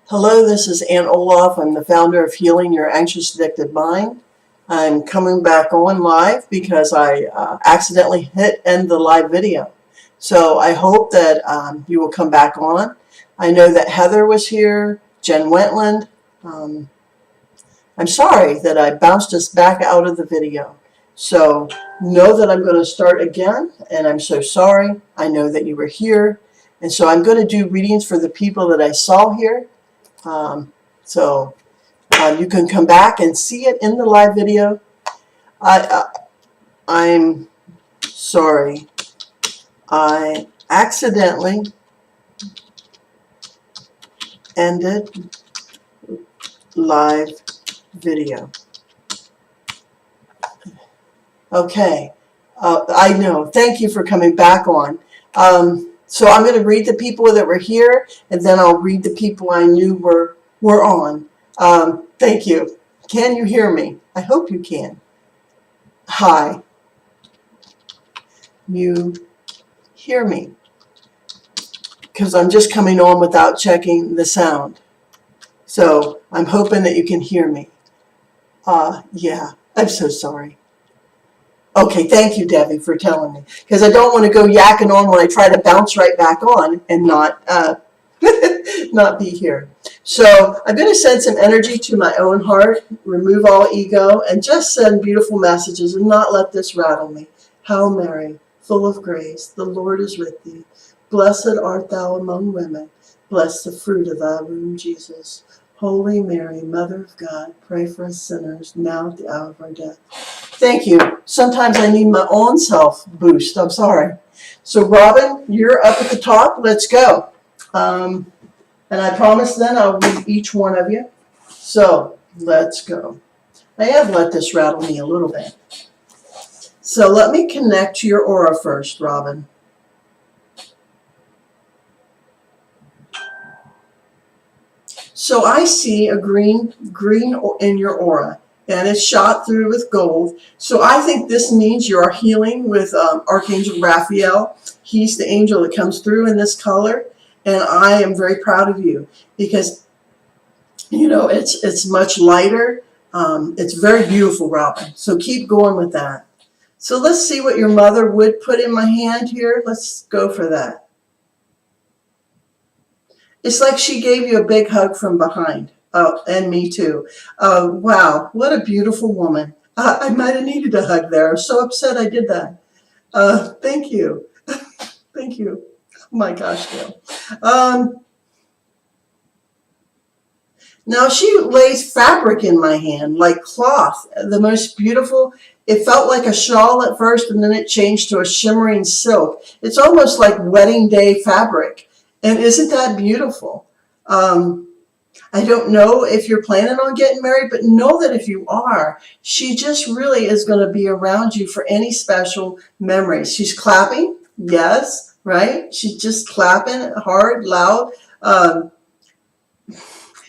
Hello, this is Ann Olaf. I'm the founder of Healing Your Anxious Addicted Mind. I'm coming back on live because I accidentally hit end the live video. So I hope that you will come back on. I know that Heather was here, Jen Wentland. I'm sorry that I bounced us back out of the video. So know that I'm going to start again, and I'm so sorry. I know that you were here. And so I'm going to do readings for the people that I saw here. You can come back and see it in the live video. I'm sorry. I accidentally ended live video. Okay. I know. Thank you for coming back on. So I'm going to read the people that were here, and then I'll read the people I knew were on. Thank you. Can you hear me? I hope you can. Hi. You hear me? Because I'm just coming on without checking the sound. So I'm hoping that you can hear me. Yeah, I'm so sorry. Okay, thank you, Debbie, for telling me. Because I don't want to go yakking on when I try to bounce right back on and not not be here. So I'm going to send some energy to my own heart, remove all ego, and just send beautiful messages and not let this rattle me. Hail Mary, full of grace, the Lord is with thee. Blessed art thou among women. Blessed the fruit of thy womb, Jesus. Holy Mary, Mother of God, pray for us sinners, now at the hour of our death. Thank you. Sometimes I need my own self boost. I'm sorry. So Robin, you're up at the top. Let's go. And I promise then I'll read each one of you. So let's go. I have let this rattle me a little bit. So let me connect to your aura first, Robin. So I see a green in your aura, and it's shot through with gold. So I think this means you are healing with Archangel Raphael. He's the angel that comes through in this color, and I am very proud of you because, you know, it's much lighter. It's very beautiful, Robin. So keep going with that. So let's see what your mother would put in my hand here. Let's go for that. It's like she gave you a big hug from behind. Oh, and me too. Wow, what a beautiful woman. I might have needed a hug there. I'm so upset I did that. Thank you. Thank you. Oh my gosh, Gail. Now she lays fabric in my hand, like cloth, the most beautiful. It felt like a shawl at first, and then it changed to a shimmering silk. It's almost like wedding day fabric. And isn't that beautiful? I don't know if you're planning on getting married, but know that if you are, she just really is going to be around you for any special memories. She's clapping. Yes, right? She's just clapping hard, loud.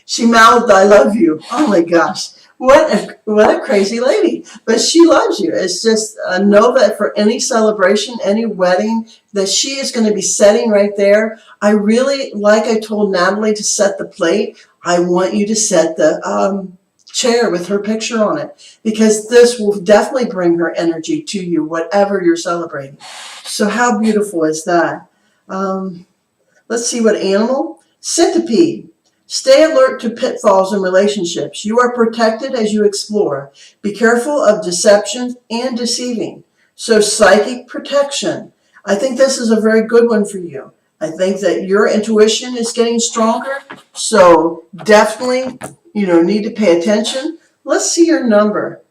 She mouthed, I love you. Oh my gosh. What a crazy lady. But she loves you. It's just know that for any celebration, any wedding, that she is going to be setting right there. I really, like I told Natalie to set the plate, I want you to set the chair with her picture on it, because this will definitely bring her energy to you, whatever you're celebrating. So how beautiful is that? Let's see what animal. Centipede. Stay alert to pitfalls in relationships. You are protected as you explore. Be careful of deception and deceiving. So psychic protection. I think this is a very good one for you. I think that your intuition is getting stronger. So definitely, need to pay attention. Let's see your number.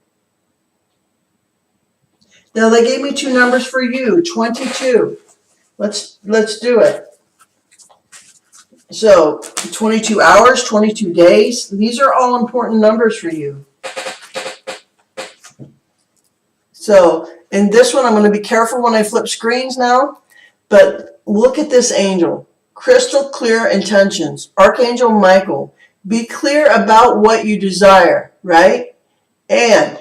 Now they gave me two numbers for you, 22. Let's do it. So 22 hours, 22 days, these are all important numbers for you. So in this one, I'm going to be careful when I flip screens now, but look at this angel. Crystal clear intentions. Archangel Michael. Be clear about what you desire, right? And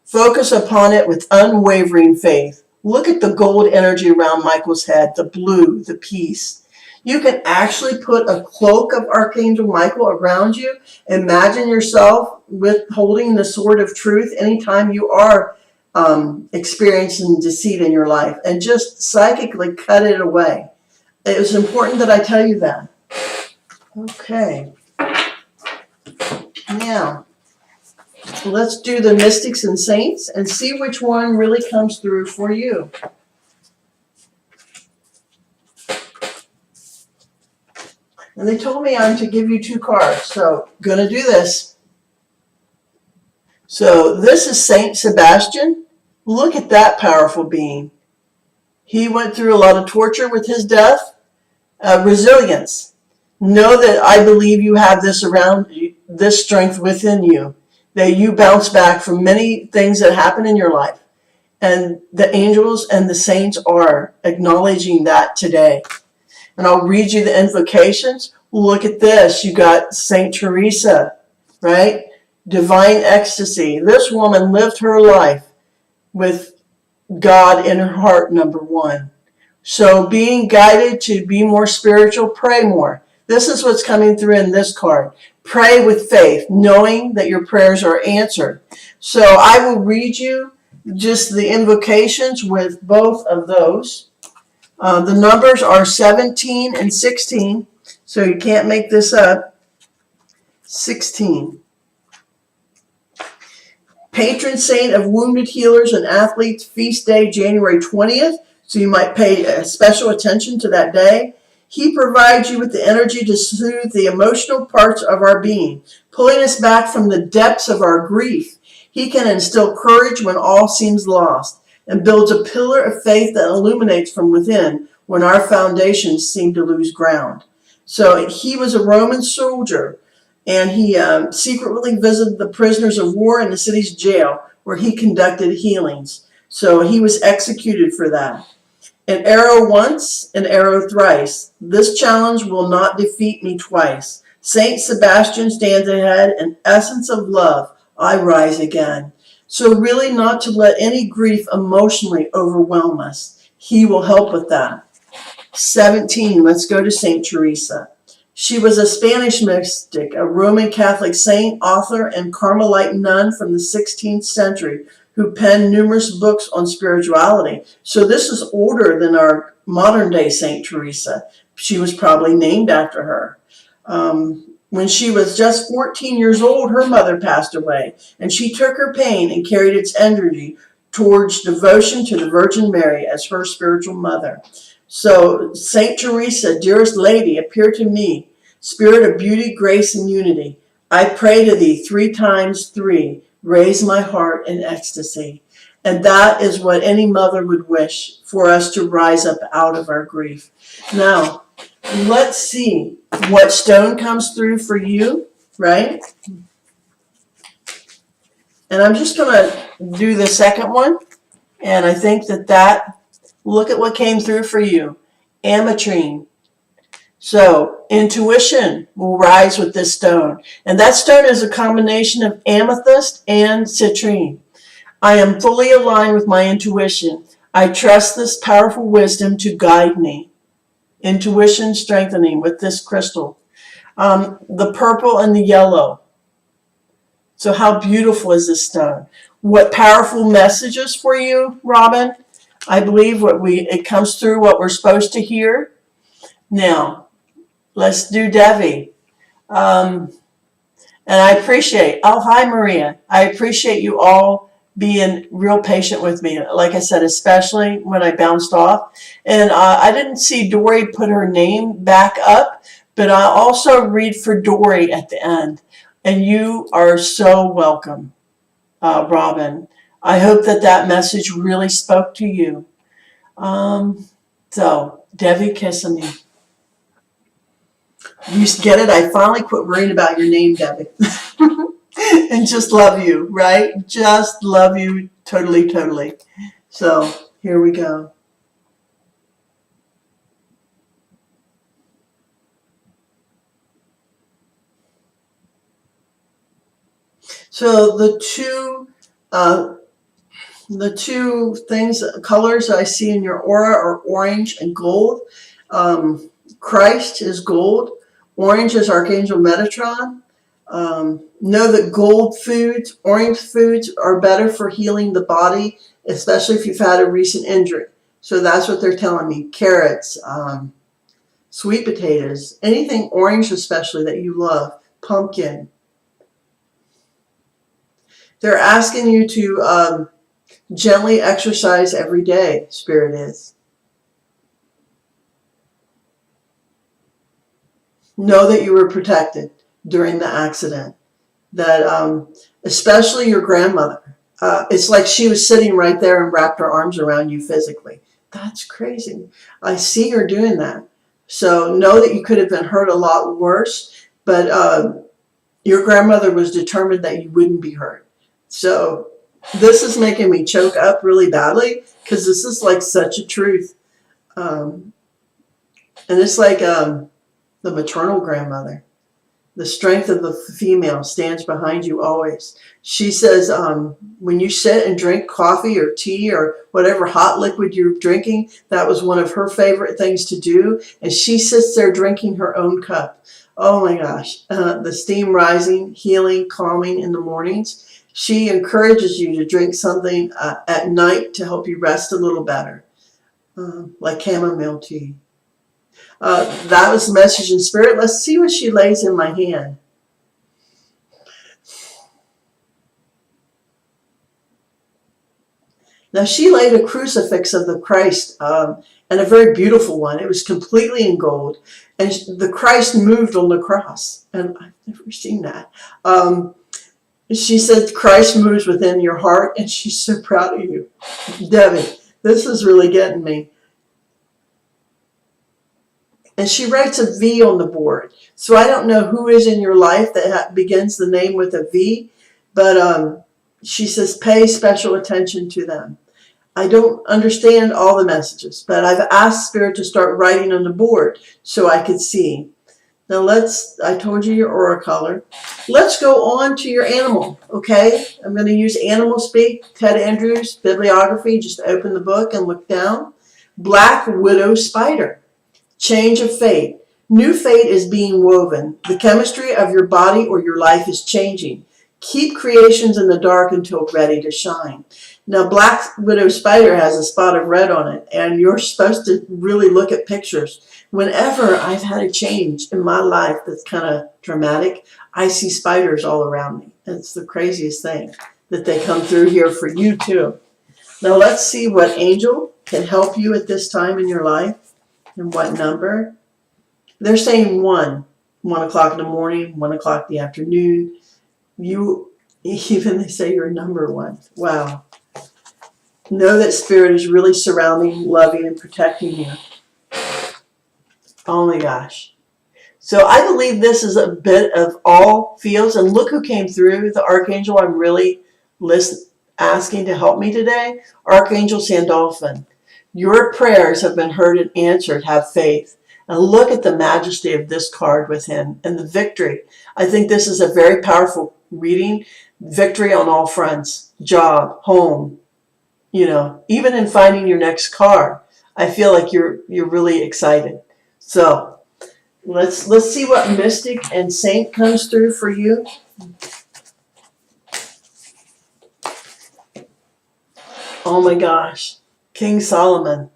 focus upon it with unwavering faith. Look at the gold energy around Michael's head, the blue, the peace. You can actually put a cloak of Archangel Michael around you. Imagine yourself with holding the sword of truth anytime you are experiencing deceit in your life, and just psychically cut it away. It was important that I tell you that. Okay. Now, let's do the mystics and saints and see which one really comes through for you. And they told me I'm to give you 2 cards, so I'm going to do this. So this is Saint Sebastian. Look at that powerful being. He went through a lot of torture with his death. Resilience. Know that I believe you have this around you, this strength within you, that you bounce back from many things that happen in your life. And the angels and the saints are acknowledging that today. And I'll read you the invocations. Look at this. You got Saint Teresa, right? Divine ecstasy. This woman lived her life with God in her heart, number 1. So being guided to be more spiritual, pray more. This is what's coming through in this card. Pray with faith, knowing that your prayers are answered. So I will read you just the invocations with both of those. The numbers are 17 and 16, so you can't make this up. 16. Patron saint of wounded healers and athletes, feast day January 20th, so you might pay special attention to that day. He provides you with the energy to soothe the emotional parts of our being, pulling us back from the depths of our grief. He can instill courage when all seems lost, and builds a pillar of faith that illuminates from within when our foundations seem to lose ground. So he was a Roman soldier, and he secretly visited the prisoners of war in the city's jail, where he conducted healings. So he was executed for that. An arrow once, an arrow thrice. This challenge will not defeat me twice. Saint Sebastian stands ahead, an essence of love. I rise again. So really not to let any grief emotionally overwhelm us. He will help with that. 17, let's go to Saint Teresa. She was a Spanish mystic, a Roman Catholic saint, author, and Carmelite nun from the 16th century who penned numerous books on spirituality. So this is older than our modern day Saint Teresa. She was probably named after her. When she was just 14 years old, her mother passed away, and she took her pain and carried its energy towards devotion to the Virgin Mary as her spiritual mother. So, Saint Teresa, dearest lady, appear to me, spirit of beauty, grace, and unity. I pray to thee 3 times 3, raise my heart in ecstasy. And that is what any mother would wish, for us to rise up out of our grief. Now, let's see what stone comes through for you, right? And I'm just going to do the second one. And I think that look at what came through for you. Ametrine. So intuition will rise with this stone. And that stone is a combination of amethyst and citrine. I am fully aligned with my intuition. I trust this powerful wisdom to guide me. Intuition strengthening with this crystal. The purple and the yellow. So how beautiful is this stone? What powerful messages for you, Robin? I believe it comes through what we're supposed to hear. Now, let's do Devi. And I appreciate, hi Maria. I appreciate you all being real patient with me. Like I said, especially when I bounced off. And I didn't see Dory put her name back up, but I also read for Dory at the end. And you are so welcome, Robin. I hope that message really spoke to you. So, Devi Kissimmee. You get it? I finally quit worrying about your name, Devi. And just love you, right? Just love you totally, totally. So, here we go. So the two colors I see in your aura are orange and gold. Christ is gold. Orange is Archangel Metatron. Know that gold foods, orange foods are better for healing the body, especially if you've had a recent injury. So that's what they're telling me. Carrots, sweet potatoes, anything orange especially that you love, pumpkin. They're asking you to gently exercise every day, Spirit is. Know that you were protected during the accident. That especially your grandmother. It's like she was sitting right there and wrapped her arms around you physically. That's crazy. I see her doing that. So know that you could have been hurt a lot worse, but your grandmother was determined that you wouldn't be hurt. So this is making me choke up really badly because this is like such a truth. And it's like the maternal grandmother. The strength of the female stands behind you always. She says when you sit and drink coffee or tea or whatever hot liquid you're drinking, that was one of her favorite things to do. And she sits there drinking her own cup. Oh my gosh. The steam rising, healing, calming in the mornings. She encourages you to drink something at night to help you rest a little better, like chamomile tea. That was the message in spirit. Let's see what she lays in my hand. Now she laid a crucifix of the Christ, and a very beautiful one. It was completely in gold, and the Christ moved on the cross, and I've never seen that. She said Christ moves within your heart, and she's so proud of you. Debbie, this is really getting me. And she writes a V on the board. So I don't know who is in your life that begins the name with a V, but she says pay special attention to them. I don't understand all the messages, but I've asked Spirit to start writing on the board so I could see. Now I told you your aura color. Let's go on to your animal, okay? I'm going to use animal speak, Ted Andrews, bibliography. Just open the book and look down. Black widow spider. Change of fate. New fate is being woven. The chemistry of your body or your life is changing. Keep creations in the dark until ready to shine. Now, Black Widow Spider has a spot of red on it, and you're supposed to really look at pictures. Whenever I've had a change in my life that's kind of dramatic, I see spiders all around me. It's the craziest thing that they come through here for you, too. Now, let's see what angel can help you at this time in your life. And what number? They're saying 1 o'clock in the morning, 1 o'clock in the afternoon. They say you're number 1. Wow. Know that Spirit is really surrounding, loving, and protecting you. Oh my gosh. So I believe this is a bit of all fields. And look who came through, the Archangel I'm really asking to help me today. Archangel Sandalphon. Your prayers have been heard and answered. Have faith. And look at the majesty of this card with him and the victory. I think this is a very powerful reading. Victory on all fronts. Job, home, even in finding your next car. I feel like you're really excited. So let's see what mystic and saint comes through for you. Oh my gosh. King Solomon.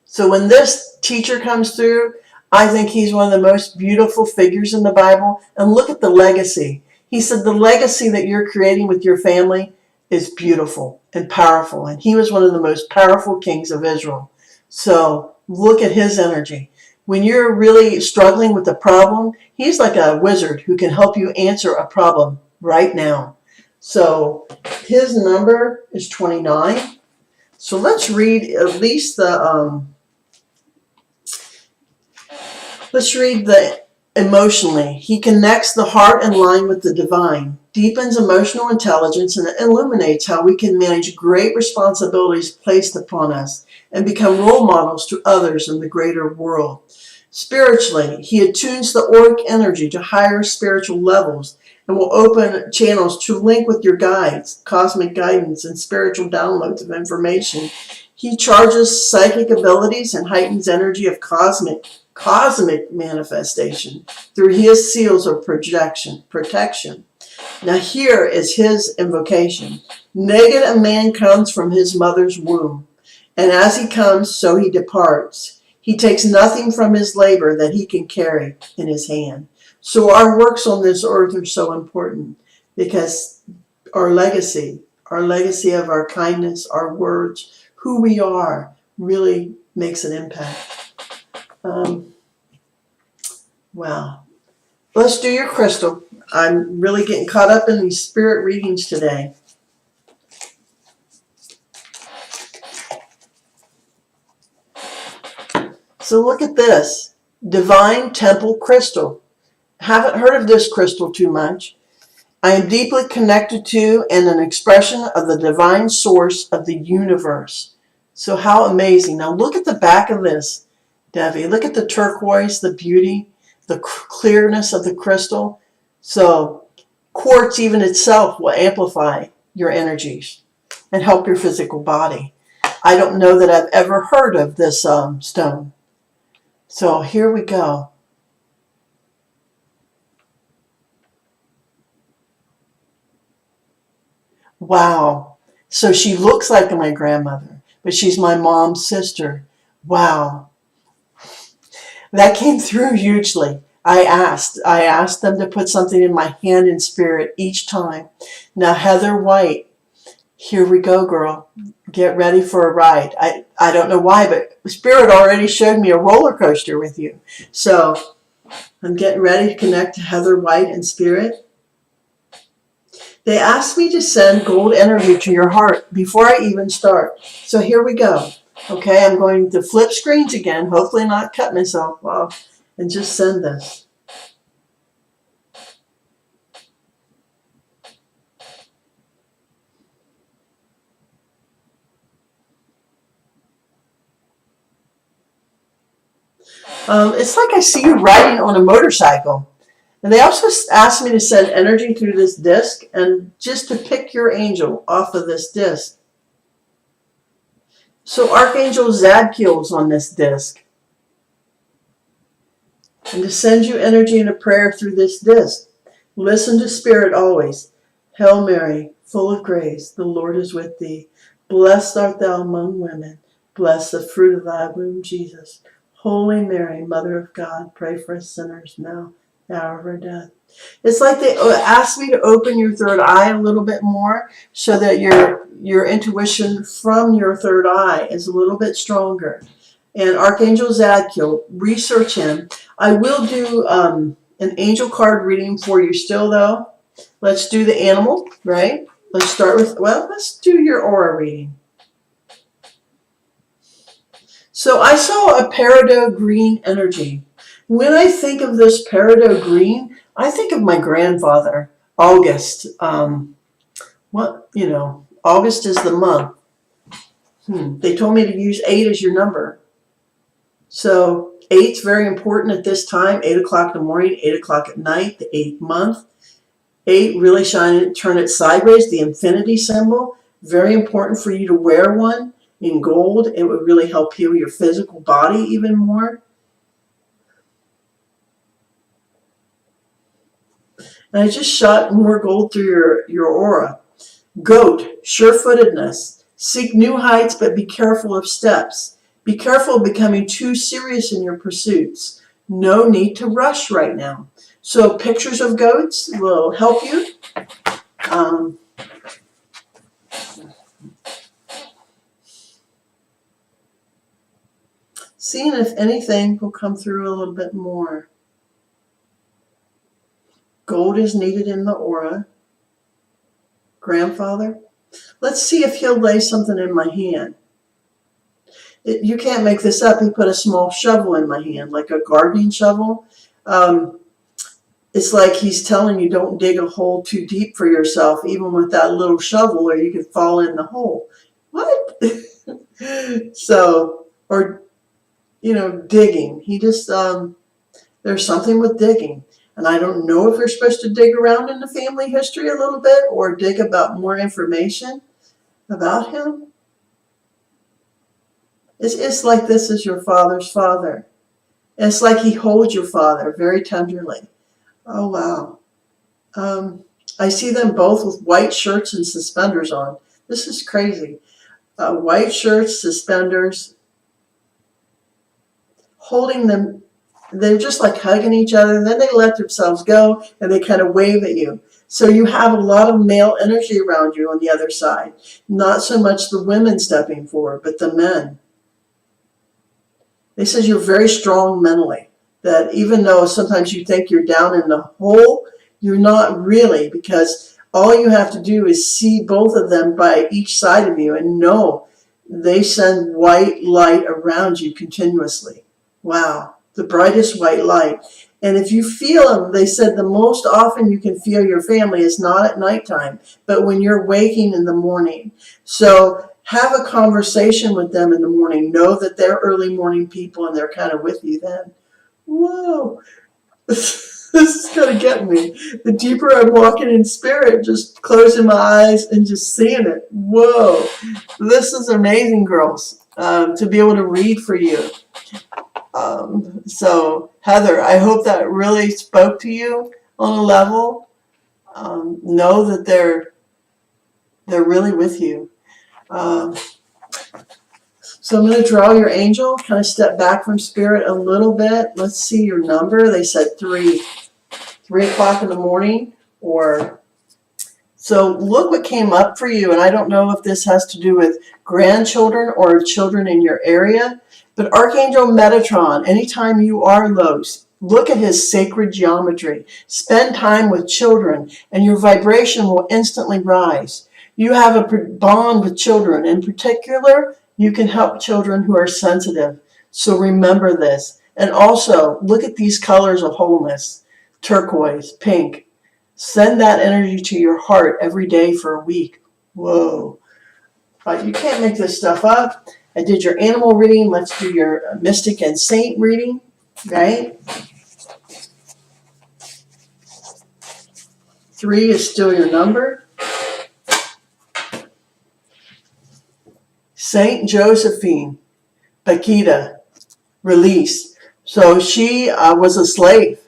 So when this teacher comes through, I think he's one of the most beautiful figures in the Bible. And look at the legacy. He said the legacy that you're creating with your family is beautiful and powerful. And he was one of the most powerful kings of Israel. So look at his energy. When you're really struggling with a problem, he's like a wizard who can help you answer a problem right now. So his number is 29. So let's read at least let's read the emotionally. He connects the heart and line with the divine, deepens emotional intelligence, and illuminates how we can manage great responsibilities placed upon us and become role models to others in the greater world. Spiritually, he attunes the auric energy to higher spiritual levels and will open channels to link with your guides, cosmic guidance, and spiritual downloads of information. He charges psychic abilities and heightens energy of cosmic cosmic manifestation through his seals of protection. Now here is his invocation. Naked a man comes from his mother's womb, and as he comes, so he departs. He takes nothing from his labor that he can carry in his hand. So our works on this earth are so important because our legacy of our kindness, our words, who we are, really makes an impact. Wow. Let's do your crystal. I'm really getting caught up in these spirit readings today. So look at this. Divine Temple Crystal. Haven't heard of this crystal too much. I am deeply connected to and an expression of the divine source of the universe. So how amazing. Now look at the back of this, Devi. Look at the turquoise, the beauty, the clearness of the crystal. So quartz even itself will amplify your energies and help your physical body. I don't know that I've ever heard of this stone. So here we go. Wow. So she looks like my grandmother, but she's my mom's sister. Wow. That came through hugely. I asked them to put something in my hand in spirit each time. Now, Heather White, here we go, girl. Get ready for a ride. I don't know why, but Spirit already showed me a roller coaster with you. So I'm getting ready to connect to Heather White in spirit. They asked me to send gold energy to your heart before I even start. So here we go. Okay, I'm going to flip screens again, hopefully not cut myself off, and just send this. It's like I see you riding on a motorcycle. And they also asked me to send energy through this disc and just to pick your angel off of this disc. So Archangel Zadkiel's on this disc. And to send you energy and a prayer through this disc. Listen to Spirit always. Hail Mary, full of grace, the Lord is with thee. Blessed art thou among women. Blessed the fruit of thy womb, Jesus. Holy Mary, Mother of God, pray for us sinners now, the hour of our death. It's like they asked me to open your third eye a little bit more so that your intuition from your third eye is a little bit stronger. And Archangel Zadkiel, research him. I will do an angel card reading for you still, though. Let's do the animal, right? Let's start with, well, let's do your aura reading. So I saw a peridot green energy. When I think of this peridot green, I think of my grandfather, August. August is the month. They told me to use 8 as your number. So 8's very important at this time, 8 o'clock in the morning, 8 o'clock at night, the 8th month. 8, really shine it, turn it sideways, the infinity symbol. Very important for you to wear one in gold. It would really help heal your physical body even more. And I just shot more gold through your aura. Goat, sure-footedness. Seek new heights, but be careful of steps. Be careful of becoming too serious in your pursuits. No need to rush right now. So pictures of goats will help you. Seeing if anything will come through a little bit more. Gold is needed in the aura. Grandfather. Let's see if he'll lay something in my hand. You can't make this up. He put a small shovel in my hand, like a gardening shovel. It's like he's telling you don't dig a hole too deep for yourself, even with that little shovel, or you could fall in the hole. What? So, or, digging. He just, there's something with digging. And I don't know if you're supposed to dig around in the family history a little bit or dig about more information about him. It's like this is your father's father. And it's like he holds your father very tenderly. Oh, wow. I see them both with white shirts and suspenders on. This is crazy. White shirts, suspenders, holding them. They're just like hugging each other, and then they let themselves go and they kind of wave at you. So you have a lot of male energy around you on the other side. Not so much the women stepping forward, but the men. They said you're very strong mentally. That even though sometimes you think you're down in the hole, you're not really, because all you have to do is see both of them by each side of you and know they send white light around you continuously. Wow, the brightest white light. And if you feel them, they said the most often you can feel your family is not at nighttime, but when you're waking in the morning. So have a conversation with them in the morning. Know that they're early morning people and they're kind of with you then. Whoa, this is going to get me. The deeper I'm walking in spirit, just closing my eyes and just seeing it. Whoa, this is amazing, girls, to be able to read for you. So, Heather, I hope that really spoke to you on a level. Know that they're really with you. So I'm going to draw your angel, kind of step back from spirit a little bit. Let's see your number. They said 3 o'clock in the morning. So look what came up for you. And I don't know if this has to do with grandchildren or children in your area. But Archangel Metatron, anytime you are low, look at his sacred geometry. Spend time with children and your vibration will instantly rise. You have a bond with children. In particular, you can help children who are sensitive. So remember this. And also, look at these colors of wholeness. Turquoise, pink. Send that energy to your heart every day for a week. Whoa. You can't make this stuff up. I did your animal reading. Let's do your mystic and saint reading, right? 3 is still your number. Saint Josephine, Bakita, release. So she was a slave,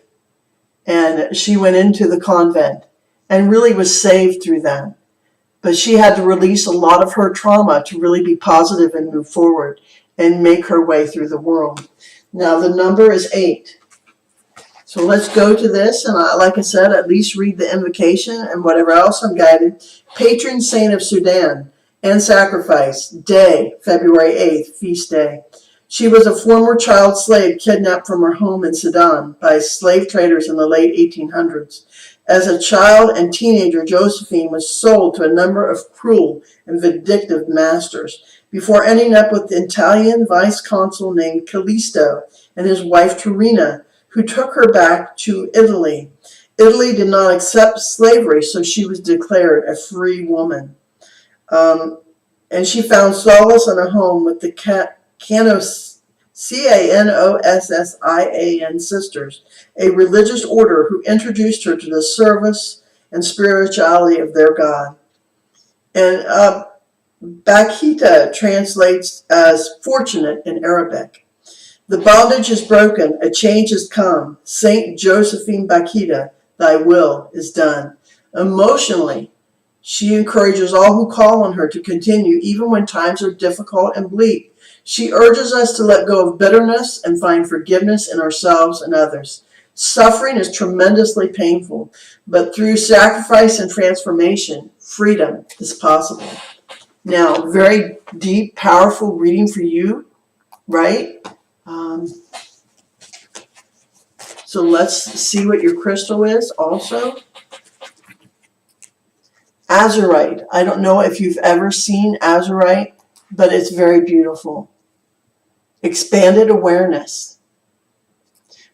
and she went into the convent and really was saved through that. But she had to release a lot of her trauma to really be positive and move forward and make her way through the world. Now the number is 8. So let's go to this, and like I said, at least read the invocation and whatever else I'm guided. Patron saint of Sudan and sacrifice, day, February 8th, feast day. She was a former child slave kidnapped from her home in Sudan by slave traders in the late 1800s. As a child and teenager, Josephine was sold to a number of cruel and vindictive masters before ending up with the Italian vice-consul named Callisto and his wife Turina, who took her back to Italy. Italy did not accept slavery, so she was declared a free woman. And she found solace in a home with the Canossian sisters, a religious order who introduced her to the service and spirituality of their God. And Bakita translates as fortunate in Arabic. The bondage is broken, a change has come. Saint Josephine Bakita, thy will is done. Emotionally, she encourages all who call on her to continue even when times are difficult and bleak. She urges us to let go of bitterness and find forgiveness in ourselves and others. Suffering is tremendously painful, but through sacrifice and transformation, freedom is possible. Now, very deep, powerful reading for you, right? So let's see what your crystal is also. Azurite. I don't know if you've ever seen azurite, but it's very beautiful. Expanded awareness.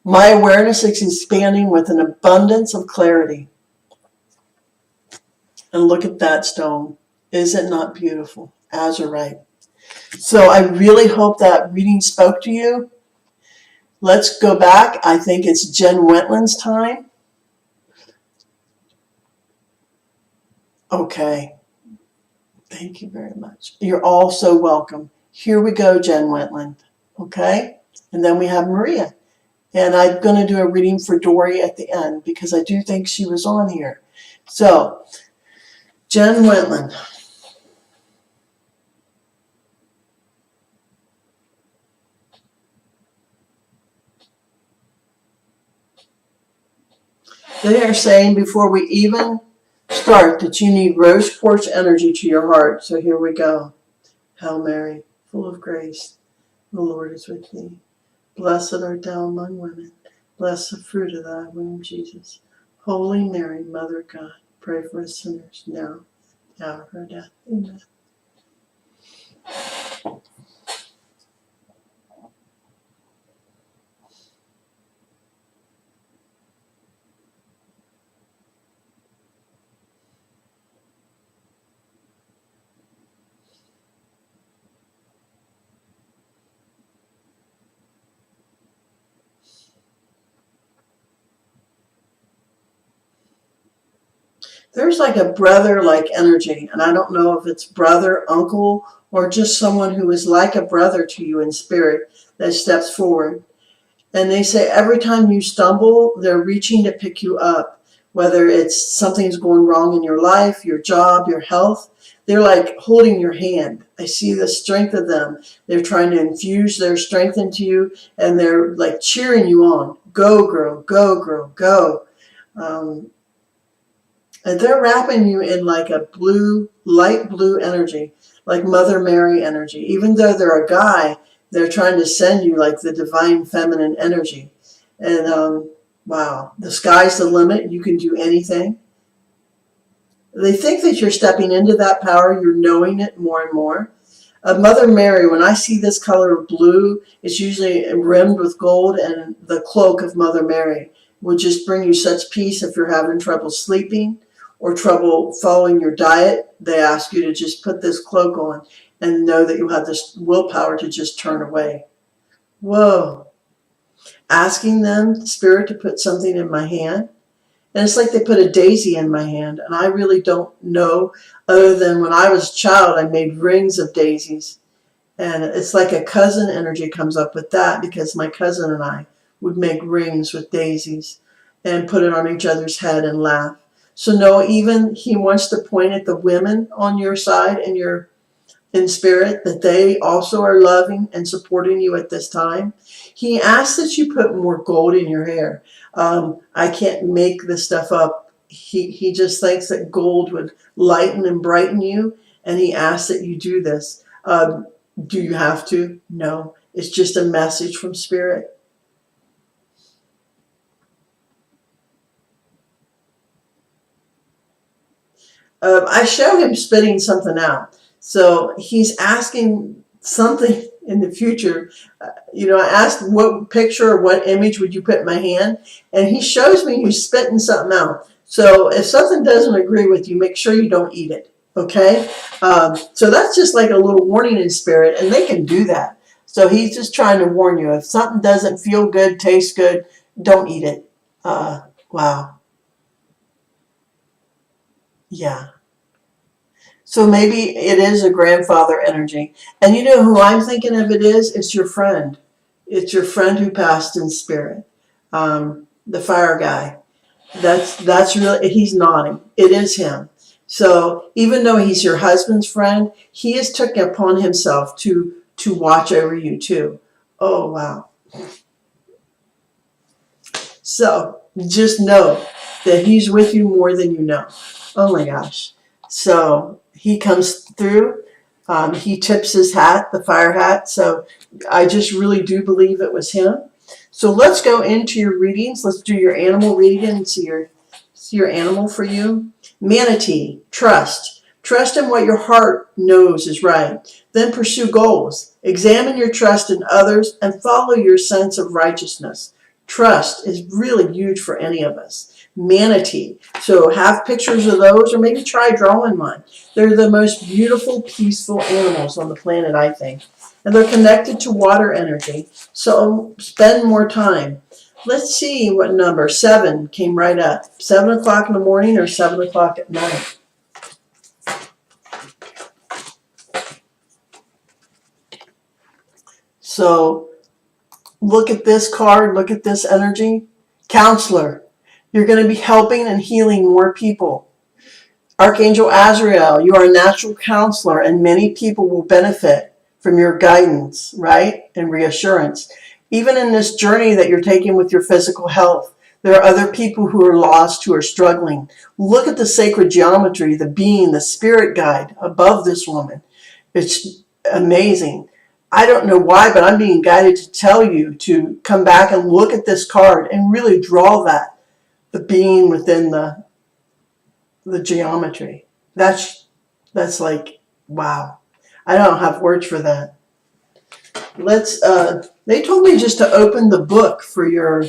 My awareness is expanding with an abundance of clarity. And look at that stone. Is it not beautiful? Azurite. So I really hope that reading spoke to you. Let's go back. I think it's Jen Wentland's time. Okay. Thank you very much. You're all so welcome. Here we go, Jen Wentland. Okay? And then we have Maria. And I'm going to do a reading for Dory at the end because I do think she was on here. So, Jen Wentland. They are saying before we even start that you need rose quartz energy to your heart. So here we go. Hail Mary, full of grace, the Lord is with thee. Blessed art thou among women. Blessed the fruit of thy womb, Jesus. Holy Mary, Mother of God, pray for us sinners now, the hour of our death. Amen. There's like a brother-like energy, and I don't know if it's brother, uncle, or just someone who is like a brother to you in spirit that steps forward. And they say every time you stumble, they're reaching to pick you up, whether it's something's going wrong in your life, your job, your health. They're like holding your hand. I see the strength of them. They're trying to infuse their strength into you, and they're like cheering you on. Go, girl, go, girl, go. And they're wrapping you in like a blue, light blue energy, like Mother Mary energy. Even though they're a guy, they're trying to send you like the divine feminine energy. And wow, the sky's the limit. You can do anything. They think that you're stepping into that power. You're knowing it more and more. Mother Mary, when I see this color of blue, it's usually rimmed with gold, and the cloak of Mother Mary will just bring you such peace if you're having trouble sleeping or trouble following your diet. They ask you to just put this cloak on and know that you have this willpower to just turn away. Whoa. Asking them, Spirit, to put something in my hand. And it's like they put a daisy in my hand. And I really don't know, other than when I was a child, I made rings of daisies. And it's like a cousin energy comes up with that, because my cousin and I would make rings with daisies and put it on each other's head and laugh. So no, even he wants to point at the women on your side and your in spirit, that they also are loving and supporting you at this time. He asks that you put more gold in your hair. I can't make this stuff up. He just thinks that gold would lighten and brighten you, and he asks that you do this. Do you have to? No. It's just a message from Spirit. I show him spitting something out. So he's asking something in the future. I asked what picture or what image would you put in my hand? And he shows me you spitting something out. So if something doesn't agree with you, make sure you don't eat it. Okay? So that's just like a little warning in spirit, and they can do that. So he's just trying to warn you. If something doesn't feel good, taste good, don't eat it. Wow. Yeah. So maybe it is a grandfather energy. And you know who I'm thinking of it is? It's your friend. It's your friend who passed in spirit. The fire guy. That's really, he's nodding. It is him. So even though he's your husband's friend, he has taken upon himself to watch over you too. Oh, wow. So just know that he's with you more than you know. Oh my gosh. So he comes through. He tips his hat, the fire hat. So I just really do believe it was him. So let's go into your readings. Let's do your animal reading and see your animal for you. Manatee, trust. Trust in what your heart knows is right. Then pursue goals. Examine your trust in others and follow your sense of righteousness. Trust is really huge for any of us. Manatee. So have pictures of those, or maybe try drawing one. They're the most beautiful, peaceful animals on the planet, I think. And they're connected to water energy. So spend more time. Let's see what number. 7 came right up. 7 o'clock in the morning or 7 o'clock at night. So Look at this card. Look at this energy. Counselor. You're going to be helping and healing more people. Archangel Azrael, you are a natural counselor, and many people will benefit from your guidance, right? And reassurance. Even in this journey that you're taking with your physical health, there are other people who are lost, who are struggling. Look at the sacred geometry, the being, the spirit guide above this woman. It's amazing. I don't know why, but I'm being guided to tell you to come back and look at this card and really draw that, the being within the geometry. That's like, wow. I don't have words for that. They told me just to open the book for your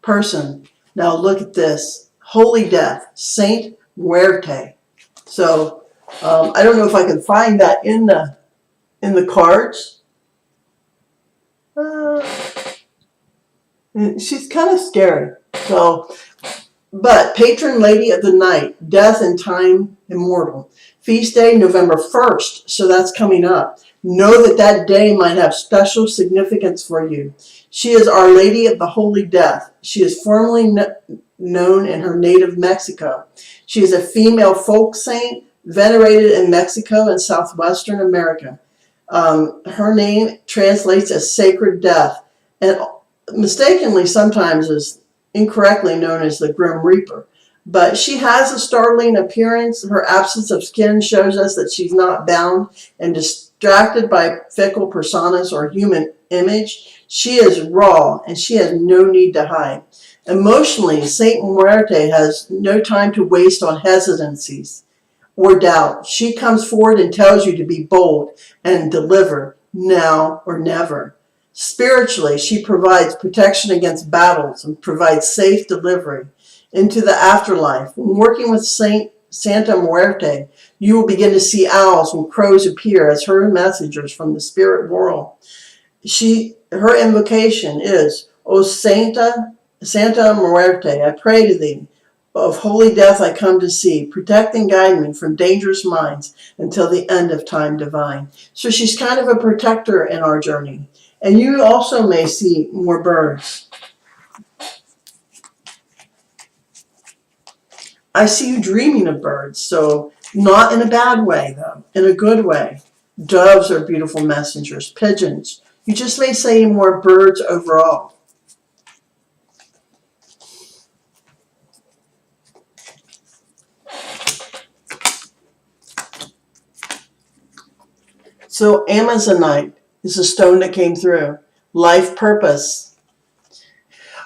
person. Now look at this. Holy Death, Saint Muerte. So I don't know if I can find that in the cards. She's kind of scary. So, but patron lady of the night, death and time immortal. Feast day November 1st. So that's coming up. Know that that day might have special significance for you. She is Our Lady of the Holy Death. She is formerly known in her native Mexico. She is a female folk saint venerated in Mexico and southwestern America. Her name translates as Sacred Death, and mistakenly sometimes is incorrectly known as the Grim Reaper. But she has a startling appearance. Her absence of skin shows us that she's not bound and distracted by fickle personas or human image. She is raw, and she has no need to hide. Emotionally, Saint Muerte has no time to waste on hesitancies or doubt. She comes forward and tells you to be bold and deliver now or never. Spiritually, she provides protection against battles and provides safe delivery into the afterlife. When working with Santa Muerte, you will begin to see owls and crows appear as her messengers from the spirit world. Her invocation is, O Santa Muerte, I pray to thee. Of holy death I come to see. Protect and guide me from dangerous minds until the end of time divine. So she's kind of a protector in our journey. And you also may see more birds. I see you dreaming of birds, so not in a bad way, though, in a good way. Doves are beautiful messengers, pigeons. You just may see more birds overall. So Amazonite is a stone that came through. Life purpose.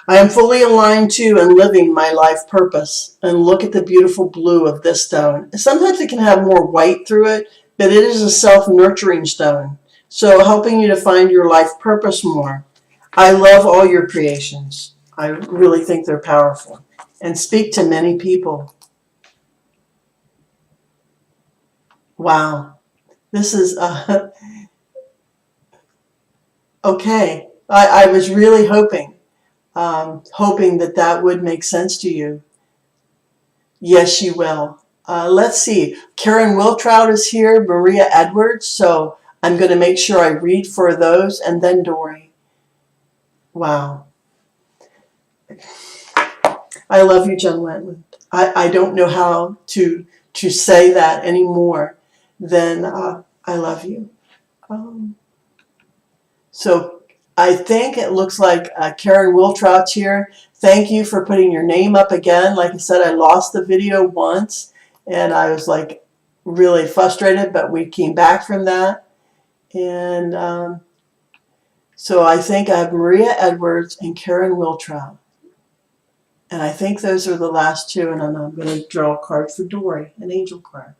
I am fully aligned to and living my life purpose. And look at the beautiful blue of this stone. Sometimes it can have more white through it, but it is a self-nurturing stone. So helping you to find your life purpose more. I love all your creations. I really think they're powerful and speak to many people. Wow. This is, okay. I was really hoping that would make sense to you. Yes, she will. Let's see. Karen Wiltrout is here, Maria Edwards. So I'm going to make sure I read for those, and then Dory. Wow. I love you, Jen Wentland. I don't know how to say that anymore than I love you. So I think it looks like Karen Wiltrout's here. Thank you for putting your name up again. Like I said, I lost the video once, and I was like really frustrated, but we came back from that. And so I think I have Maria Edwards and Karen Wiltrout. And I think those are the last two, and then I'm going to draw a card for Dory, an angel card.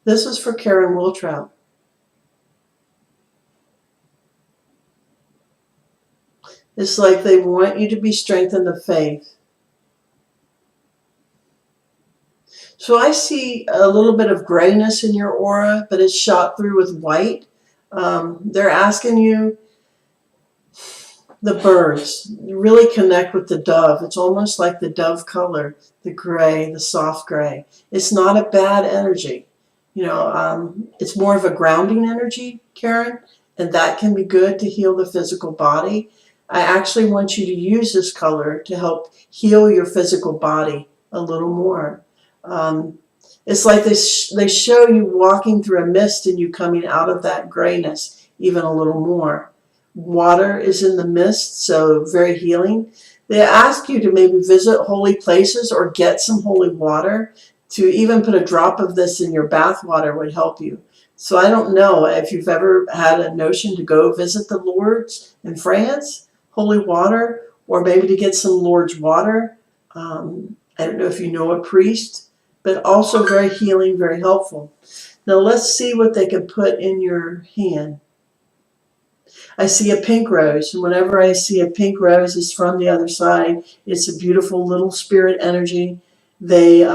This is for Karen Wiltrout. It's like they want you to be strengthened in faith. So I see a little bit of grayness in your aura, but it's shot through with white. They're asking you, the birds. You really connect with the dove. It's almost like the dove color, the gray, the soft gray. It's not a bad energy. It's more of a grounding energy, Karen, and that can be good to heal the physical body. I actually want you to use this color to help heal your physical body a little more. It's like they show you walking through a mist and you coming out of that grayness even a little more. Water is in the mist, so very healing. They ask you to maybe visit holy places or get some holy water. To even put a drop of this in your bath water would help you. So I don't know if you've ever had a notion to go visit the Lourdes in France, holy water, or maybe to get some Lourdes water. I don't know if you know a priest, but also very healing, very helpful. Now let's see what they can put in your hand. I see a pink rose, and whenever I see a pink rose, it's from the other side. It's a beautiful little spirit energy. They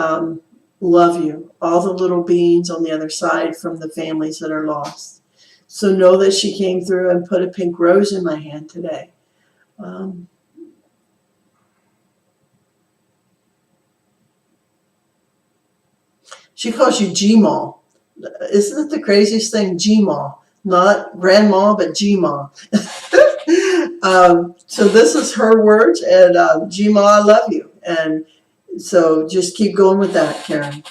love you, all the little beings on the other side from the families that are lost. So know that she came through and put a pink rose in my hand today. She calls you Gma. Isn't it the craziest thing? Gma. Not grandma, but Gma. So this is her words, and Gma, I love you. And so just keep going with that, Karen.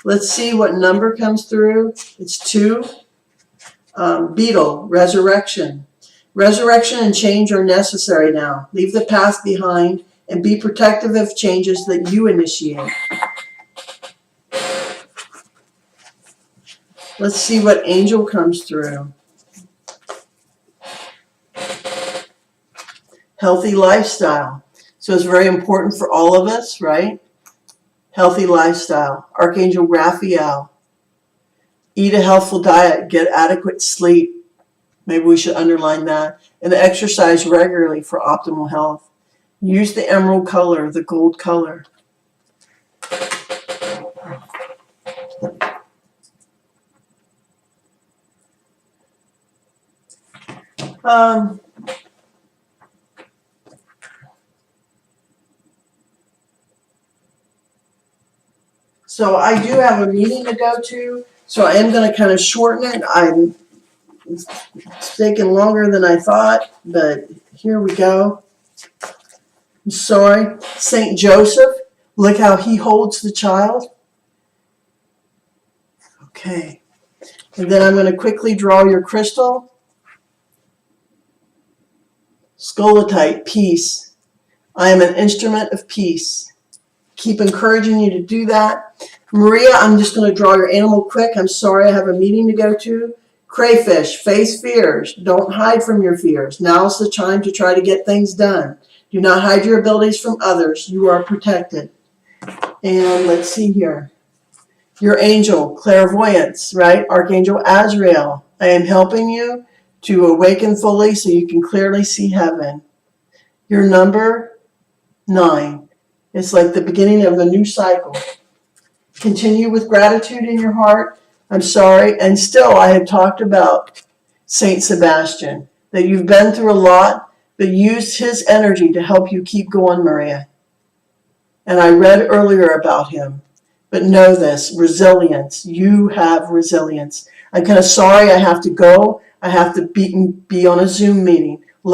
Let's see what number comes through. It's 2. Beetle, resurrection. Resurrection and change are necessary now. Leave the past behind and be protective of changes that you initiate. Let's see what angel comes through. Healthy lifestyle. So it's very important for all of us, right? Healthy lifestyle. Archangel Raphael. Eat a healthful diet. Get adequate sleep. Maybe we should underline that. And exercise regularly for optimal health. Use the emerald color, the gold color. So I do have a meeting to go to, so I am going to kind of shorten it. It's taking longer than I thought, but here we go. I'm sorry. Saint Joseph, look how he holds the child. Okay. And then I'm going to quickly draw your crystal. Scolotite, peace. I am an instrument of peace. Keep encouraging you to do that. Maria, I'm just going to draw your animal quick. I'm sorry, I have a meeting to go to. Crayfish, face fears. Don't hide from your fears. Now's the time to try to get things done. Do not hide your abilities from others. You are protected. And let's see here. Your angel, clairvoyance, right? Archangel Azrael. I am helping you to awaken fully so you can clearly see heaven. Your number, 9. It's like the beginning of a new cycle. Continue with gratitude in your heart. I'm sorry. And still, I had talked about Saint Sebastian, that you've been through a lot, but use his energy to help you keep going, Maria. And I read earlier about him. But know this, resilience. You have resilience. I'm kind of sorry I have to go. I have to be on a Zoom meeting.